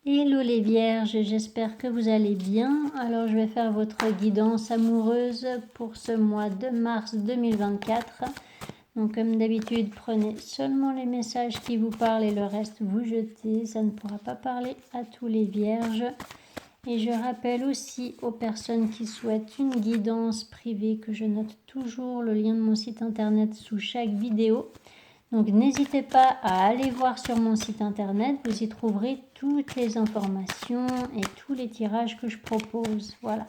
Hello les vierges, j'espère que vous allez bien. Alors je vais faire votre guidance amoureuse pour ce mois de mars 2024. Donc comme d'habitude, prenez seulement les messages qui vous parlent et le reste vous jetez. Ça ne pourra pas parler à tous les vierges. Et je rappelle aussi aux personnes qui souhaitent une guidance privée que je note toujours le lien de mon site internet sous chaque vidéo. Donc n'hésitez pas à aller voir sur mon site internet, vous y trouverez toutes les informations et tous les tirages que je propose. Voilà.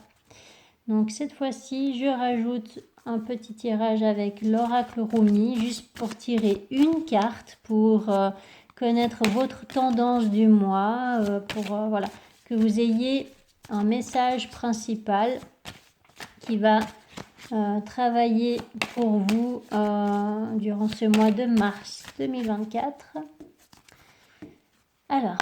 Donc cette fois-ci, je rajoute un petit tirage avec l'oracle Rumi, juste pour tirer une carte, pour connaître votre tendance du mois, pour voilà, que vous ayez un message principal qui va travailler pour vous durant ce mois de mars 2024. Alors,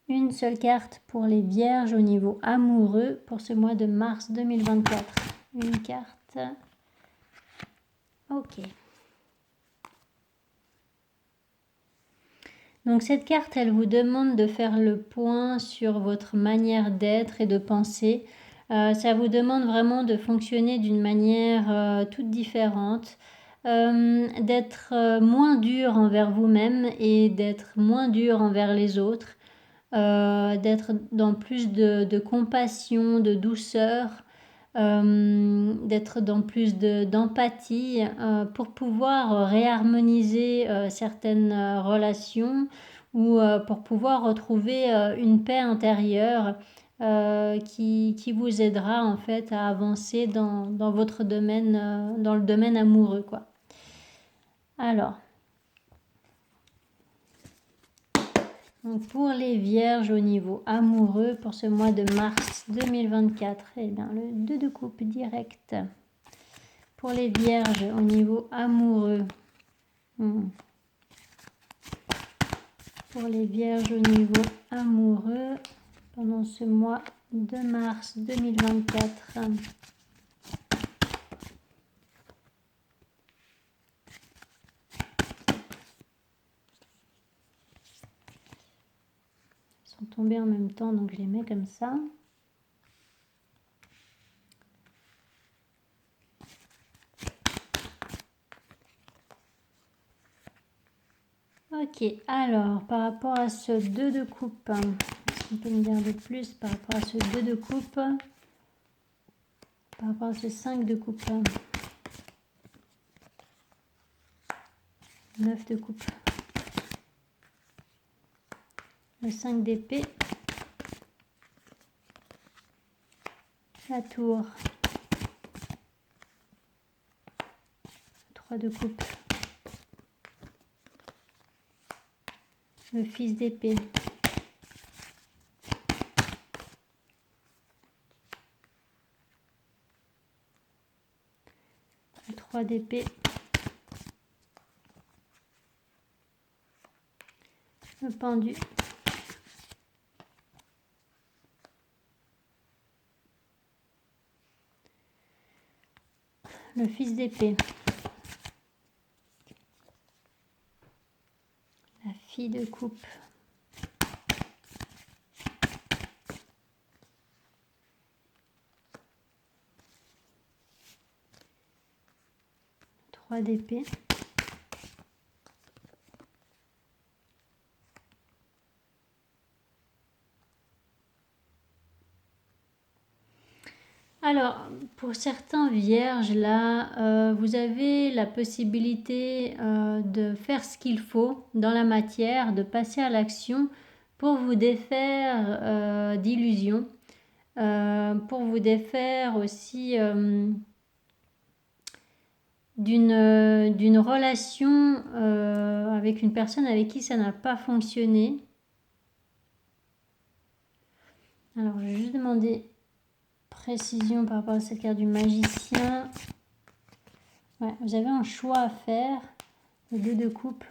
une seule carte pour les vierges au niveau amoureux pour ce mois de mars 2024. Une carte. Ok. Donc cette carte, elle vous demande de faire le point sur votre manière d'être et de penser. Ça vous demande vraiment de fonctionner d'une manière toute différente, d'être moins dur envers vous-même et d'être moins dur envers les autres, d'être dans plus de compassion, de douceur, d'être dans plus d'empathie pour pouvoir réharmoniser certaines relations ou pour pouvoir retrouver une paix intérieure qui vous aidera en fait à avancer dans votre domaine, dans le domaine amoureux, quoi. Alors, donc pour les vierges au niveau amoureux pour ce mois de mars 2024, eh bien, le 2 de coupe direct. Pour les vierges au niveau amoureux. Pour les vierges au niveau amoureux pendant ce mois de mars 2024. Ils sont tombés en même temps, donc je les mets comme ça. Ok, alors par rapport à ce 2 de coupe, on peut me dire de plus par rapport à ce 2 de coupe, par rapport à ce 5 de coupe, 9 de coupe, le 5 d'épée, la tour, 3 de coupe, le fils d'épée, le 3 d'épée, le pendu, le fils d'épée, la fille de coupe, le 3 d'épée, alors, pour certains vierges, là, vous avez la possibilité de faire ce qu'il faut dans la matière, de passer à l'action pour vous défaire d'illusions, pour vous défaire aussi d'une relation avec une personne avec qui ça n'a pas fonctionné. Alors, je vais juste demander précision par rapport à cette carte du magicien. Ouais, vous avez un choix à faire, le 2 de coupe.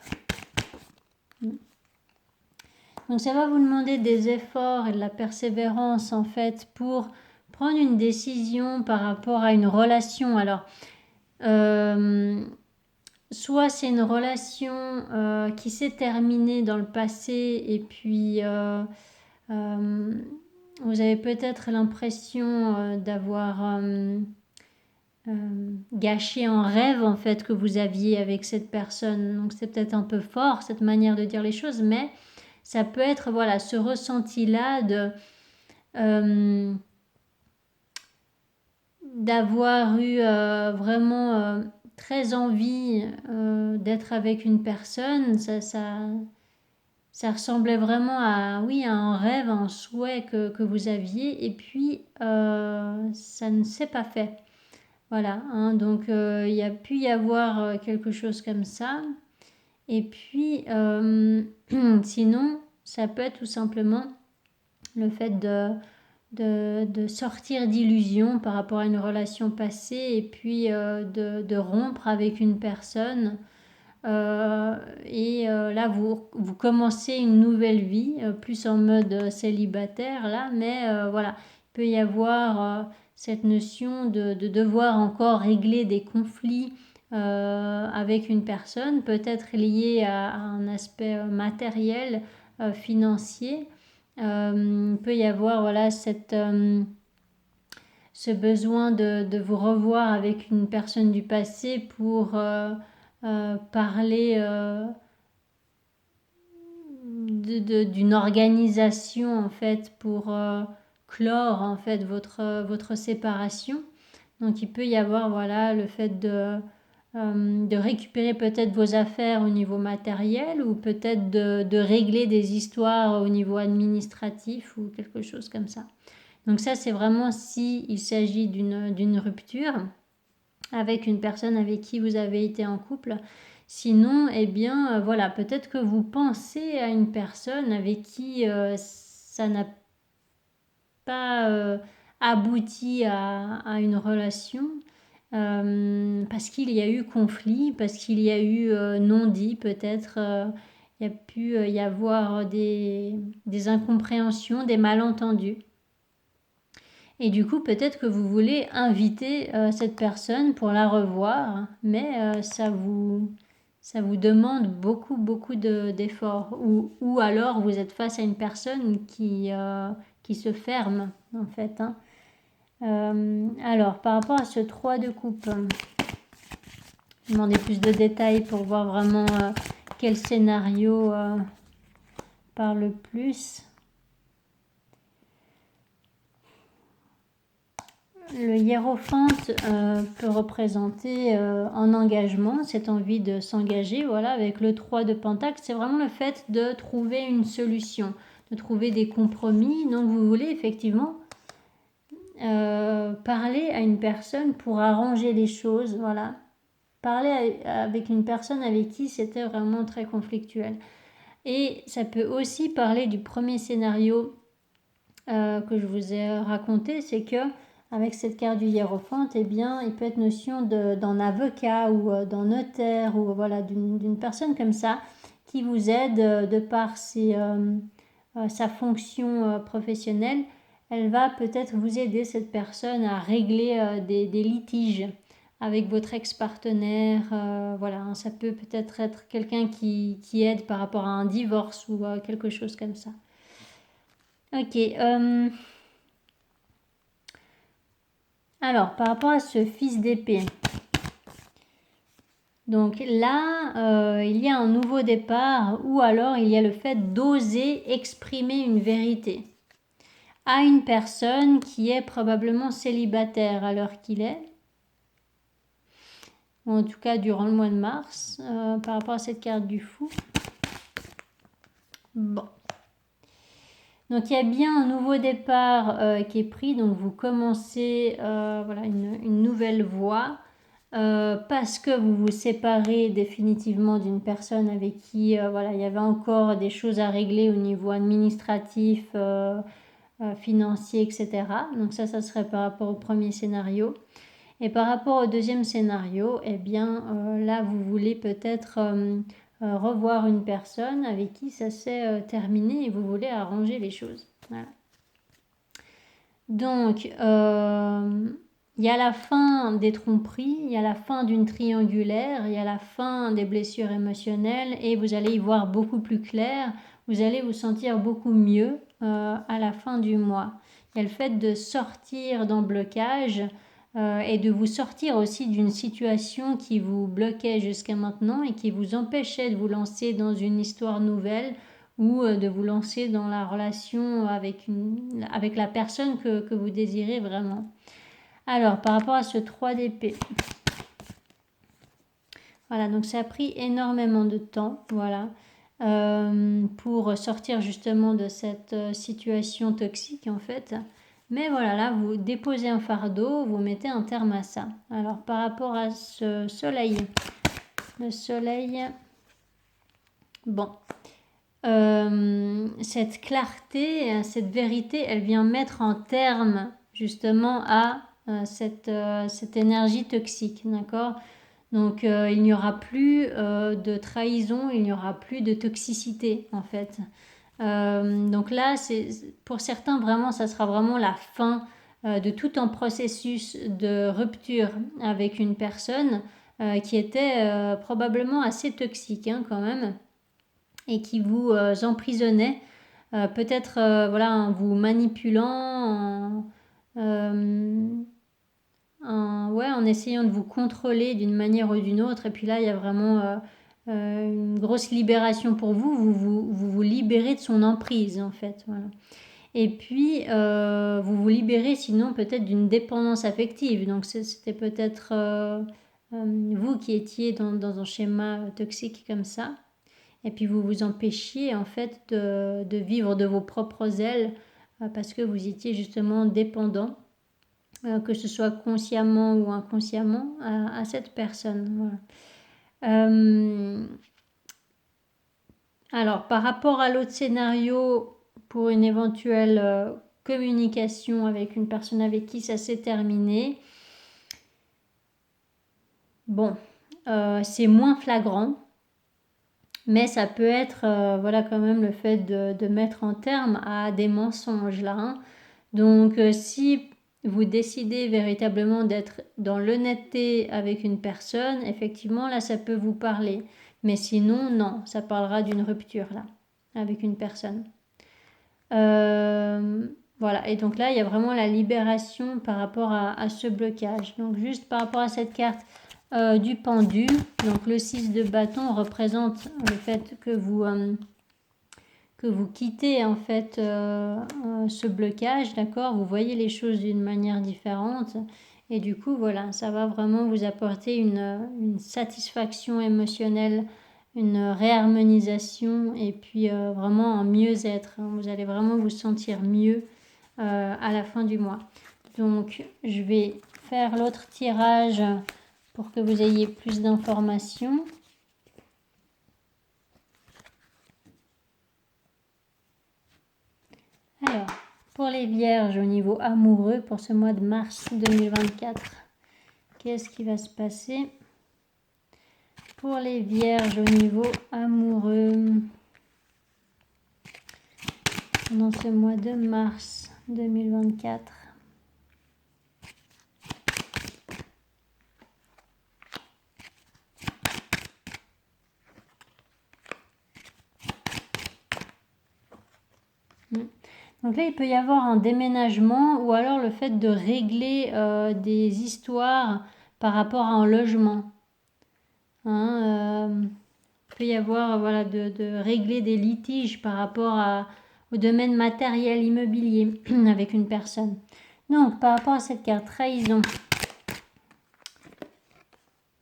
Donc ça va vous demander des efforts et de la persévérance en fait pour prendre une décision par rapport à une relation. Alors, soit c'est une relation qui s'est terminée dans le passé et puis vous avez peut-être l'impression d'avoir gâché un rêve en fait que vous aviez avec cette personne. Donc c'est peut-être un peu fort cette manière de dire les choses, mais ça peut être voilà ce ressenti-là de d'avoir eu vraiment très envie d'être avec une personne. Ça ressemblait vraiment à, oui, à un rêve, à un souhait que vous aviez, et puis ça ne s'est pas fait. Voilà, hein, donc il y a pu y avoir quelque chose comme ça. Et puis, sinon, ça peut être tout simplement le fait de sortir d'illusions par rapport à une relation passée et puis de rompre avec une personne. Là, vous commencez une nouvelle vie, plus en mode célibataire, là, mais voilà, il peut y avoir cette notion de devoir encore régler des conflits avec une personne, peut-être lié à un aspect matériel, financier. Il peut y avoir voilà, ce besoin de vous revoir avec une personne du passé pour parler d'une organisation en fait pour clore en fait votre séparation. Donc il peut y avoir voilà le fait de récupérer peut-être vos affaires au niveau matériel ou peut-être de régler des histoires au niveau administratif ou quelque chose comme ça. Donc ça c'est vraiment s'il s'agit d'une rupture avec une personne avec qui vous avez été en couple. Sinon, eh bien, voilà, peut-être que vous pensez à une personne avec qui ça n'a pas abouti à une relation parce qu'il y a eu conflit, parce qu'il y a eu non-dit, peut-être il y a pu y avoir des incompréhensions, des malentendus. Et du coup, peut-être que vous voulez inviter cette personne pour la revoir, mais ça vous demande beaucoup, beaucoup d'efforts. Ou alors, vous êtes face à une personne qui se ferme, en fait. Hein. Alors, par rapport à ce 3 de coupe, je vais demander plus de détails pour voir vraiment quel scénario parle le plus. Le hiérophante peut représenter un engagement, cette envie de s'engager, voilà, avec le 3 de Pentacle, c'est vraiment le fait de trouver une solution, de trouver des compromis. Donc vous voulez effectivement parler à une personne pour arranger les choses, voilà. Parler avec une personne avec qui c'était vraiment très conflictuel. Et ça peut aussi parler du premier scénario que je vous ai raconté, c'est que avec cette carte du hiérophante, eh bien, il peut être notion d'un avocat ou d'un notaire ou voilà, d'une personne comme ça qui vous aide de par sa fonction professionnelle. Elle va peut-être vous aider, cette personne, à régler des litiges avec votre ex-partenaire. Voilà, hein, ça peut peut-être être quelqu'un qui aide par rapport à un divorce ou quelque chose comme ça. Ok. Alors, par rapport à ce fils d'épée, donc là, il y a un nouveau départ ou alors il y a le fait d'oser exprimer une vérité à une personne qui est probablement célibataire à l'heure qu'il est, ou en tout cas durant le mois de mars, par rapport à cette carte du fou. Bon. Donc il y a bien un nouveau départ qui est pris, donc vous commencez voilà, une nouvelle voie. Parce que vous vous séparez définitivement d'une personne avec qui voilà, il y avait encore des choses à régler au niveau administratif, financier, etc. Donc ça serait par rapport au premier scénario. Et par rapport au deuxième scénario, eh bien là, vous voulez peut-être revoir une personne avec qui ça s'est terminé et vous voulez arranger les choses. Voilà. Donc, il y a la fin des tromperies, il y a la fin d'une triangulaire, il y a la fin des blessures émotionnelles et vous allez y voir beaucoup plus clair, vous allez vous sentir beaucoup mieux à la fin du mois. Il y a le fait de sortir d'un blocage et de vous sortir aussi d'une situation qui vous bloquait jusqu'à maintenant et qui vous empêchait de vous lancer dans une histoire nouvelle ou de vous lancer dans la relation avec la personne que vous désirez vraiment. Alors, par rapport à ce 3 d'épée, voilà, donc ça a pris énormément de temps, voilà, pour sortir justement de cette situation toxique en fait. Mais voilà, là, vous déposez un fardeau, vous mettez un terme à ça. Alors, par rapport à ce soleil, le soleil, bon, cette clarté, cette vérité, elle vient mettre en terme justement à cette énergie toxique, d'accord? Donc il n'y aura plus de trahison, il n'y aura plus de toxicité en fait. Donc là, pour certains vraiment, ça sera vraiment la fin de tout un processus de rupture avec une personne qui était probablement assez toxique hein, quand même et qui vous emprisonnait peut-être voilà, en vous manipulant, en essayant de vous contrôler d'une manière ou d'une autre. Et puis là, il y a vraiment une grosse libération pour vous. Vous libérez de son emprise, en fait. Voilà. Et puis, vous vous libérez sinon peut-être d'une dépendance affective. Donc, c'était peut-être vous qui étiez dans un schéma toxique comme ça. Et puis, vous vous empêchiez, en fait, de vivre de vos propres ailes parce que vous étiez justement dépendant. Que ce soit consciemment ou inconsciemment, à cette personne. Voilà. Alors, par rapport à l'autre scénario, pour une éventuelle communication avec une personne avec qui ça s'est terminé, bon, c'est moins flagrant, mais ça peut être, voilà, quand même le fait de mettre en terme à des mensonges là. Hein. Donc, si vous décidez véritablement d'être dans l'honnêteté avec une personne, effectivement, là, ça peut vous parler. Mais sinon, non, ça parlera d'une rupture, là, avec une personne. Voilà, et donc là, il y a vraiment la libération par rapport à ce blocage. Donc, juste par rapport à cette carte du pendu, donc le 6 de bâton représente le fait que vous quittez en fait ce blocage, d'accord? Vous voyez les choses d'une manière différente et du coup voilà, ça va vraiment vous apporter une satisfaction émotionnelle, une réharmonisation et puis vraiment un mieux-être. Hein. Vous allez vraiment vous sentir mieux à la fin du mois. Donc je vais faire l'autre tirage pour que vous ayez plus d'informations. Alors, pour les vierges au niveau amoureux, pour ce mois de mars 2024, qu'est-ce qui va se passer? Pour les vierges au niveau amoureux, pendant ce mois de mars 2024. Donc là, il peut y avoir un déménagement ou alors le fait de régler des histoires par rapport à un logement. Hein, il peut y avoir voilà, de régler des litiges par rapport au domaine matériel immobilier avec une personne. Donc, par rapport à cette carte trahison,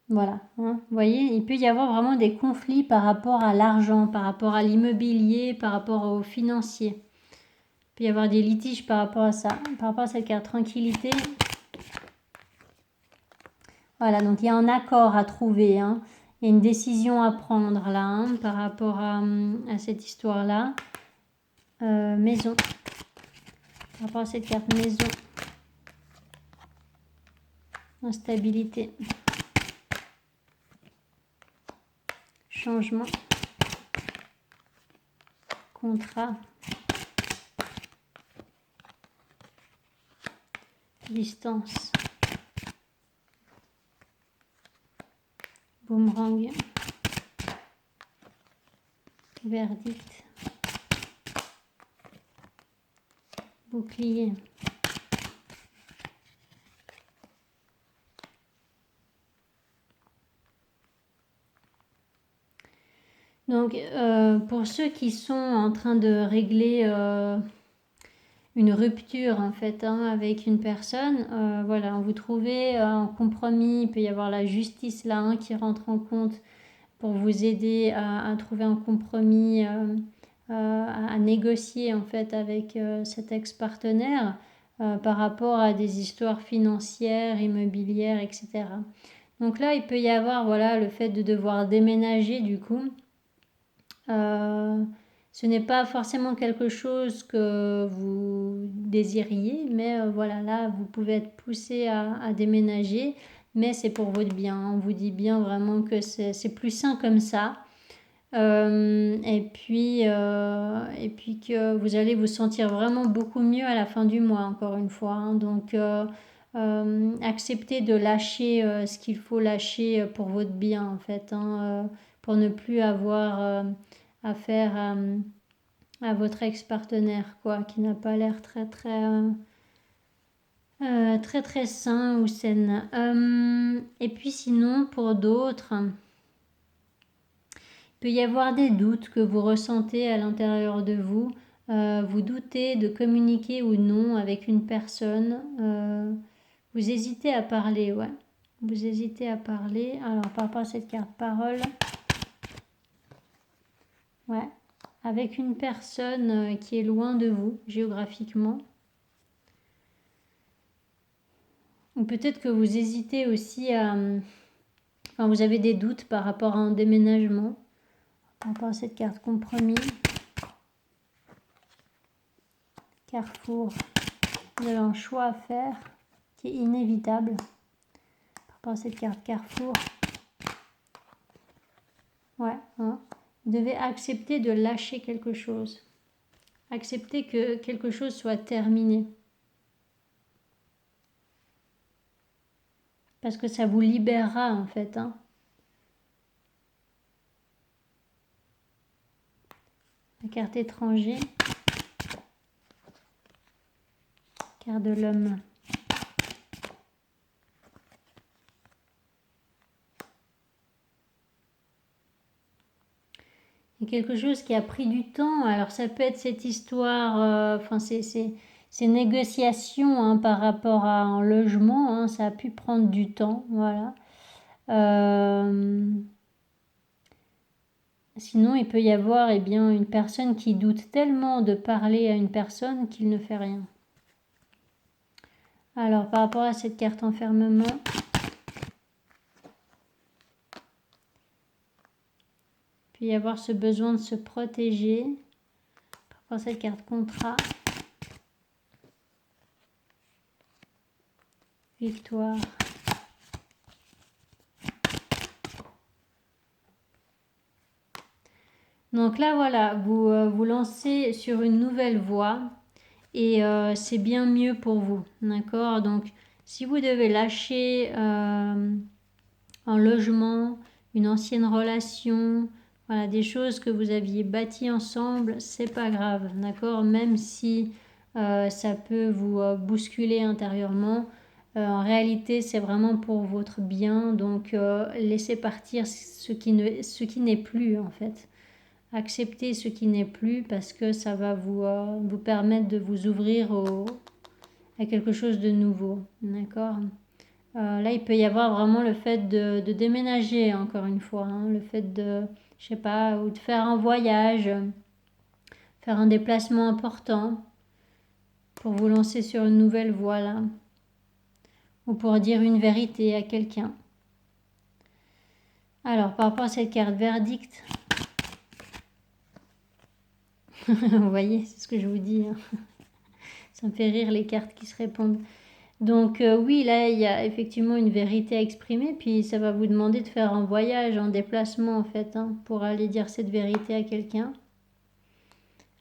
voilà, hein, vous voyez, il peut y avoir vraiment des conflits par rapport à l'argent, par rapport à l'immobilier, par rapport au financier. Il peut y avoir des litiges par rapport à ça. Par rapport à cette carte tranquillité, voilà, donc il y a un accord à trouver, hein. Il y a une décision à prendre là, hein, par rapport à cette histoire-là. Maison. Par rapport à cette carte maison. Instabilité. Changement. Contrat. Distance. boomerang, verdict, bouclier. Donc, pour ceux qui sont en train de régler une rupture en fait avec une personne, voilà, vous trouvez un compromis, il peut y avoir la justice là qui rentre en compte pour vous aider à trouver un compromis, à négocier en fait avec cet ex-partenaire par rapport à des histoires financières, immobilières, etc. Donc là, il peut y avoir voilà, le fait de devoir déménager du coup. Ce n'est pas forcément quelque chose que vous désiriez, mais voilà, là, vous pouvez être poussé à déménager, mais c'est pour votre bien. On vous dit bien vraiment que c'est plus sain comme ça. Et puis que vous allez vous sentir vraiment beaucoup mieux à la fin du mois, encore une fois. Donc, acceptez de lâcher ce qu'il faut lâcher pour votre bien, en fait, pour ne plus avoir affaire à votre ex-partenaire, quoi, qui n'a pas l'air très, très sain ou saine. Et puis sinon, pour d'autres, il peut y avoir des doutes que vous ressentez à l'intérieur de vous. Vous doutez de communiquer ou non avec une personne. Vous hésitez à parler, ouais. Vous hésitez à parler. Alors, par rapport à cette carte parole, ouais, avec une personne qui est loin de vous, géographiquement. Ou peut-être que vous hésitez aussi à... Enfin, vous avez des doutes par rapport à un déménagement. Par rapport à cette carte compromis. Carrefour. Vous avez un choix à faire qui est inévitable. Par rapport à cette carte Carrefour. Ouais, hein. Vous devez accepter de lâcher quelque chose. Accepter que quelque chose soit terminé. Parce que ça vous libérera en fait. La carte étranger. Carte de l'homme. Il y a quelque chose qui a pris du temps. Alors ça peut être cette histoire, enfin ces négociations par rapport à un logement. Ça a pu prendre du temps, voilà. Sinon, il peut y avoir une personne qui doute tellement de parler à une personne qu'il ne fait rien. Alors, par rapport à cette carte enfermement, il peut y avoir ce besoin de se protéger. Par rapport à cette carte contrat, victoire. Donc là, voilà, vous vous lancez sur une nouvelle voie et c'est bien mieux pour vous, d'accord? Donc, si vous devez lâcher un logement, une ancienne relation, voilà, des choses que vous aviez bâties ensemble, c'est pas grave, d'accord? Même si ça peut vous bousculer intérieurement, en réalité, c'est vraiment pour votre bien, donc laissez partir ce qui n'est plus en fait. Acceptez ce qui n'est plus parce que ça va vous permettre de vous ouvrir à quelque chose de nouveau, d'accord? Là, il peut y avoir vraiment le fait de déménager, encore une fois, le fait de, je sais pas, ou de faire un voyage, faire un déplacement important pour vous lancer sur une nouvelle voie, là, ou pour dire une vérité à quelqu'un. Alors, par rapport à cette carte verdict, vous voyez, c'est ce que je vous dis. Ça me fait rire les cartes qui se répondent. Donc oui, là, il y a effectivement une vérité à exprimer, puis ça va vous demander de faire un voyage, un déplacement en fait, pour aller dire cette vérité à quelqu'un.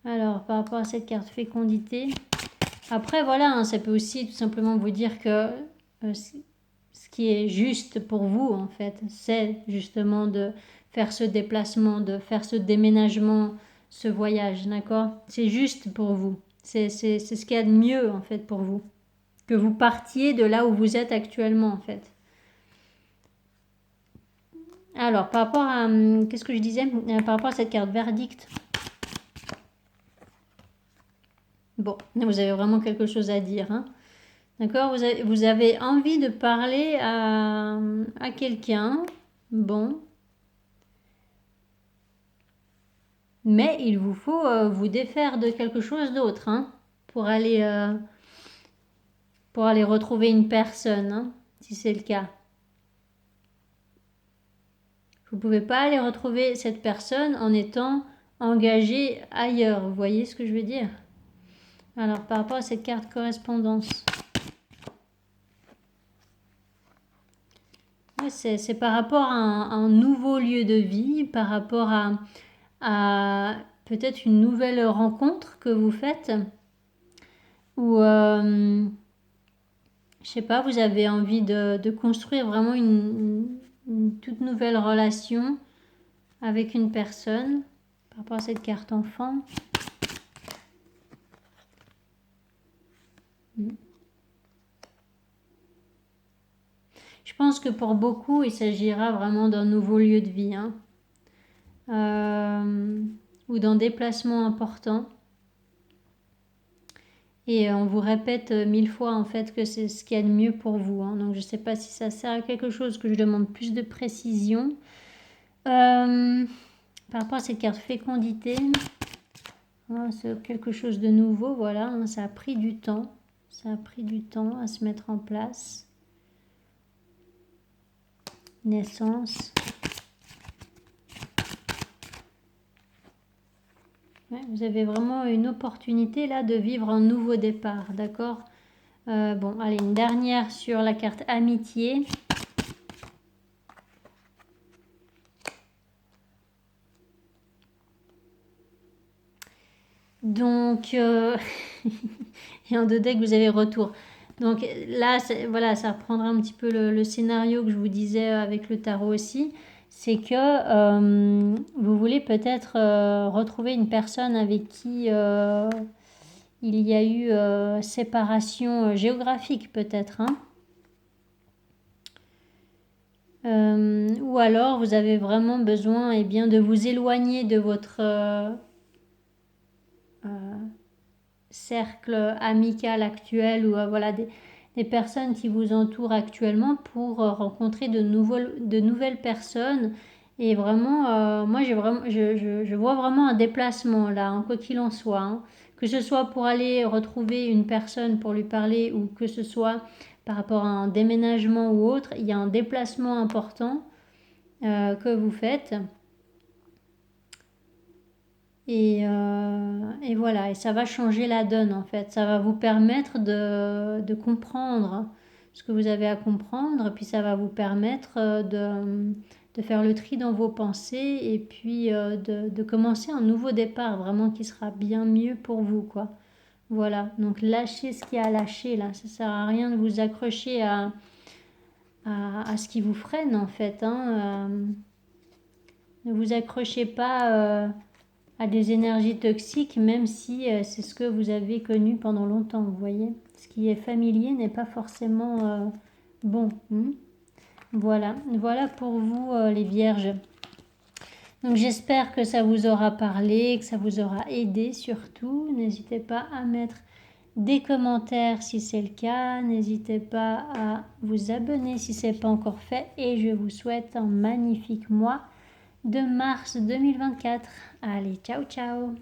Alors, par rapport à cette carte fécondité, après voilà, ça peut aussi tout simplement vous dire que ce qui est juste pour vous en fait, c'est justement de faire ce déplacement, de faire ce déménagement, ce voyage, d'accord? C'est juste pour vous. C'est ce qu'il y a de mieux en fait pour vous. Que vous partiez de là où vous êtes actuellement en fait. Alors, par rapport à... Qu'est-ce que je disais? Par rapport à cette carte verdict. Bon, vous avez vraiment quelque chose à dire, hein? D'accord, vous avez envie de parler à quelqu'un. Bon. Mais il vous faut vous défaire de quelque chose d'autre, hein, pour aller retrouver une personne, hein, si c'est le cas. Vous ne pouvez pas aller retrouver cette personne en étant engagé ailleurs. Vous voyez ce que je veux dire? Alors, par rapport à cette carte correspondance. Ouais, c'est par rapport à un nouveau lieu de vie, par rapport à peut-être une nouvelle rencontre que vous faites. Ou, je sais pas, vous avez envie de construire vraiment une toute nouvelle relation avec une personne par rapport à cette carte enfant. Je pense que pour beaucoup, il s'agira vraiment d'un nouveau lieu de vie, hein, ou d'un déplacement important. Et on vous répète 1000 fois en fait que c'est ce qu'il y a de mieux pour vous, hein. Donc je ne sais pas si ça sert à quelque chose, que je demande plus de précision. Par rapport à cette carte fécondité, hein, c'est quelque chose de nouveau, voilà, hein, ça a pris du temps. Ça a pris du temps à se mettre en place. Naissance. Ouais, vous avez vraiment une opportunité là de vivre un nouveau départ, d'accord? Bon, allez, une dernière sur la carte amitié. Donc, et en deux decks, vous avez retour. Donc là, voilà, ça reprendra un petit peu le scénario que je vous disais avec le tarot aussi. C'est que vous voulez peut-être retrouver une personne avec qui il y a eu séparation géographique peut-être, hein. Ou alors vous avez vraiment besoin bien, de vous éloigner de votre cercle amical actuel ou voilà, des personnes qui vous entourent actuellement pour rencontrer de nouvelles personnes. Et vraiment, moi je vois vraiment un déplacement là, hein, quoi qu'il en soit, hein. Que ce soit pour aller retrouver une personne pour lui parler ou que ce soit par rapport à un déménagement ou autre, il y a un déplacement important que vous faites. Et voilà, et ça va changer la donne en fait. Ça va vous permettre de comprendre ce que vous avez à comprendre, puis ça va vous permettre de faire le tri dans vos pensées et puis de commencer un nouveau départ vraiment qui sera bien mieux pour vous, quoi. Voilà, donc lâchez ce qu'il y a à lâcher là. Ça sert à rien de vous accrocher à ce qui vous freine en fait, hein. Ne vous accrochez pas à des énergies toxiques, même si c'est ce que vous avez connu pendant longtemps, vous voyez. Ce qui est familier n'est pas forcément bon. Voilà, voilà pour vous les vierges. Donc j'espère que ça vous aura parlé, que ça vous aura aidé surtout. N'hésitez pas à mettre des commentaires si c'est le cas. N'hésitez pas à vous abonner si ce n'est pas encore fait. Et je vous souhaite un magnifique mois de mars 2024. Allez, ciao ciao!